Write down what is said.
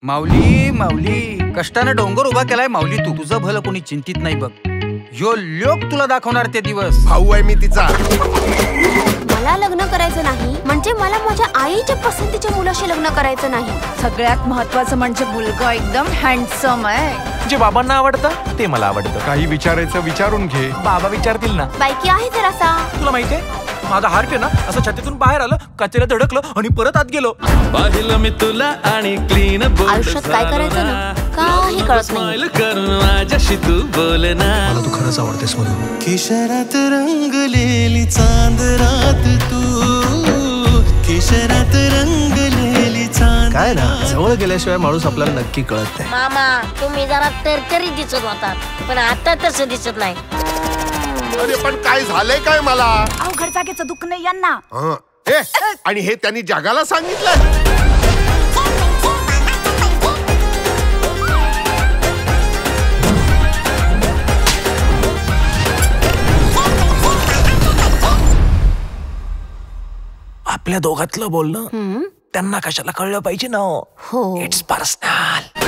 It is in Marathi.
माऊली माऊली कष्टानं डोंगर उभा केलाय माऊली तू. तुझं भलं कोणी चिंतित नाही बघ. यो लोक तुला दाखवणार ते दिवस. भाऊ आहे मी तिचा. मला लग्न करायचं नाही म्हणजे मला माझ्या आईच्या पसंतीच्या मुलाशी लग्न करायचं नाही. सगळ्यात महत्वाचं म्हणजे मुलगा एकदम हँडसम आहे. जे बाबांना आवडतं ते मला आवडतं. काही विचारायचं विचारून घे. बाबा विचारतील ना. बायकी आहे जरासा. तुला माहितीये माझा हार्ट आहे ना असं छातीतून बाहेर आलं, कचऱ्यात धडकलं आणि परत आत गेलो. पाहिलं मी तुला आणि क्लीन आयुष्यात काय करायचं ना काही कळत नाही. करून माझ्याशी तू बोल ना. मला तू खरंच आवडतेस म्हणून. केशरात रंगलेली चांदरात तू, केशरात रंगलेली चांद. काय ना जवळ गेल्याशिवाय माणूस आपल्याला नक्की कळत नाही. मामा तुम्ही जरा तरतरी दिसत होता पण आता तसं दिसत नाही. अरे पण काय झालंय काय मला? अवघड जागेचं दुःख नाही यांना. आणि हे त्यांनी जगाला सांगितलं. आपल्या दोघातलं बोलणं त्यांना कशाला कळलं पाहिजे ना. हो इट्स पर्सनल.